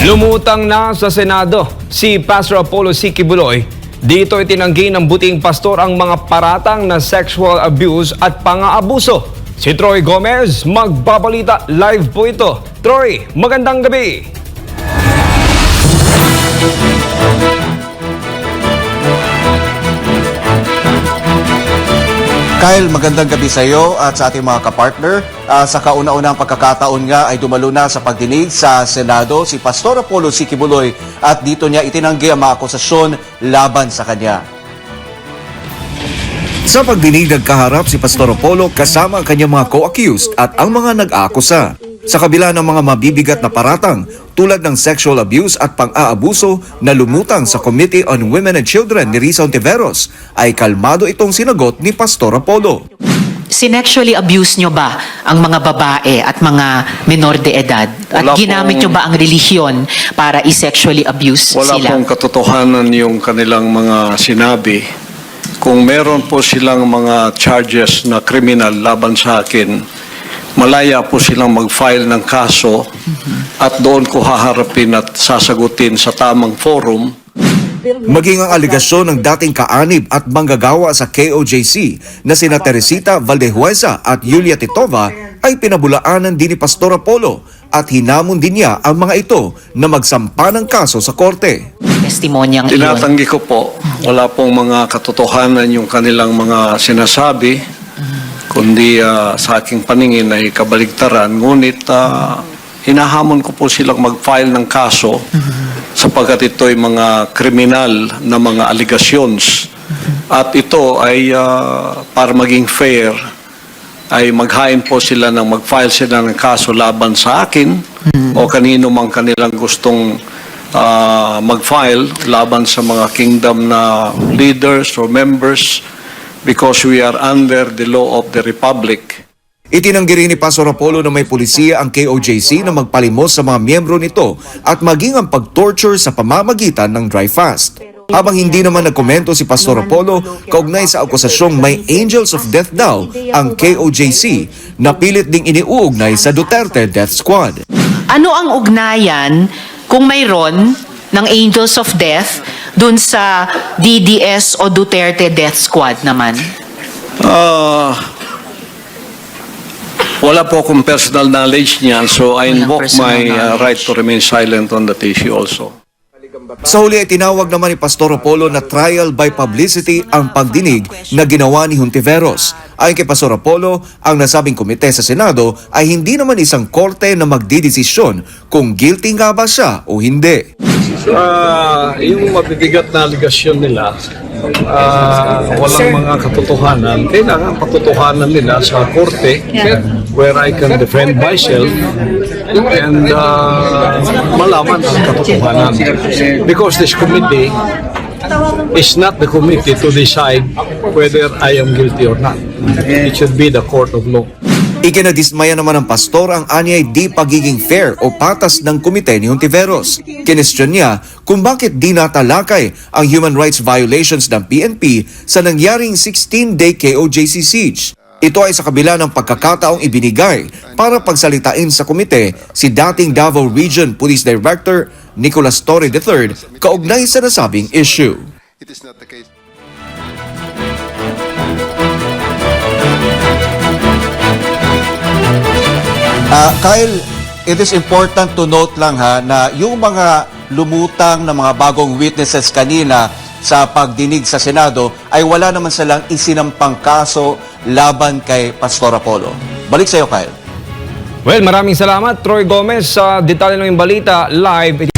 Lumutang na sa Senado si Pastor Apollo C. Quiboloy. Dito itinanggi ng buting pastor ang mga paratang na sexual abuse at pang-aabuso. Si Troy Gomez, magbabalita live po ito. Troy, magandang gabi! Kyle, magandang gabi sa iyo at sa ating mga kapartner. Sa kauna-unang pagkakataon nga ay dumalo na sa pagdinig sa Senado si Pastor Apollo C. Quiboloy at dito niya itinanggi ang mga akusasyon laban sa kanya. Sa pagdinig nagkaharap si Pastor Apollo kasama ang kanyang mga co-accused at ang mga nag-aakusa. Sa kabila ng mga mabibigat na paratang tulad ng sexual abuse at pang-aabuso na lumutang sa Committee on Women and Children ni Risa Ontiveros, ay kalmado itong sinagot ni Pastor Apollo. Sinexually abuse nyo ba ang mga babae at mga minor de edad? At Wala ginamit nyo ba ang relihiyon para i-sexually abuse Wala sila? pong katotohanan yung kanilang mga sinabi. Kung meron po silang mga charges na kriminal laban sa akin, malaya po silang mag-file ng kaso at doon ko haharapin at sasagutin sa tamang forum. Maging ang aligasyon ng dating kaanib at manggagawa sa KOJC na sina Teresita Valdehuesa at Yulia Titova ay pinabulaanan din ni Pastor Apollo at hinamon din niya ang mga ito na magsampa ng kaso sa korte. Testimonyang iyon. Tinatanggi ko po, wala pong mga katotohanan yung kanilang mga sinasabi, kundi sa aking paningin ay kabaligtaran. Ngunit hinahamon ko po silang mag-file ng kaso sapagkat ito ay mga kriminal na mga allegations. At ito ay para maging fair, ay maghain po sila ng mag-file sila ng kaso laban sa akin o kanino mang kanilang gustong mag-file laban sa mga kingdom na leaders or members, because we are under the law of the Republic. Itinanggi rin ni Pastor Apollo na may pulisya ang KOJC na magpalimos sa mga miyembro nito at maging ang pag-torture sa pamamagitan ng dry fast. Habang hindi naman nagkomento si Pastor Apollo kaugnay sa akusasyong may Angels of Death daw ang KOJC na pilit ding iniuugnay sa Duterte Death Squad. Ano ang ugnayan kung mayroon ng Angels of Death dun sa DDS o Duterte Death Squad naman? Wala po akong personal knowledge niyan, so I Walang invoke personal my knowledge. right to remain silent on that issue also. Sa huli ay tinawag naman ni Pastor Apollo na trial by publicity ang pagdinig na ginawa ni Hontiveros. Ayon kay Pastor Apollo, ang nasabing komite sa Senado ay hindi naman isang korte na magdidesisyon kung guilty nga ba siya o hindi. Yung mabibigat na aligasyon nila, walang mga katotohanan. Kailangan patotohanan nila sa korte where I can defend myself and malaman ang katotohanan. Because this committee is not the committee to decide whether I am guilty or not. It should be the court of law. Ikinadismaya naman ng pastor ang anyay di pagiging fair o patas ng komite ni Hontiveros. Kinestyon niya kung bakit di natalakay ang human rights violations ng PNP sa nangyaring 16-day KOJC siege. Ito ay sa kabila ng pagkakataong ibinigay para pagsalitain sa komite si dating Davao Region Police Director Nicolas Torre III kaugnay sa nasabing issue. It is not the case. Kyle, it is important to note lang na yung mga lumutang na mga bagong witnesses kanina sa pagdinig sa Senado ay wala naman silang isinampang kaso laban kay Pastor Apollo. Balik sa iyo, Kyle. Well, maraming salamat Troy Gomez sa detalye ng balita live.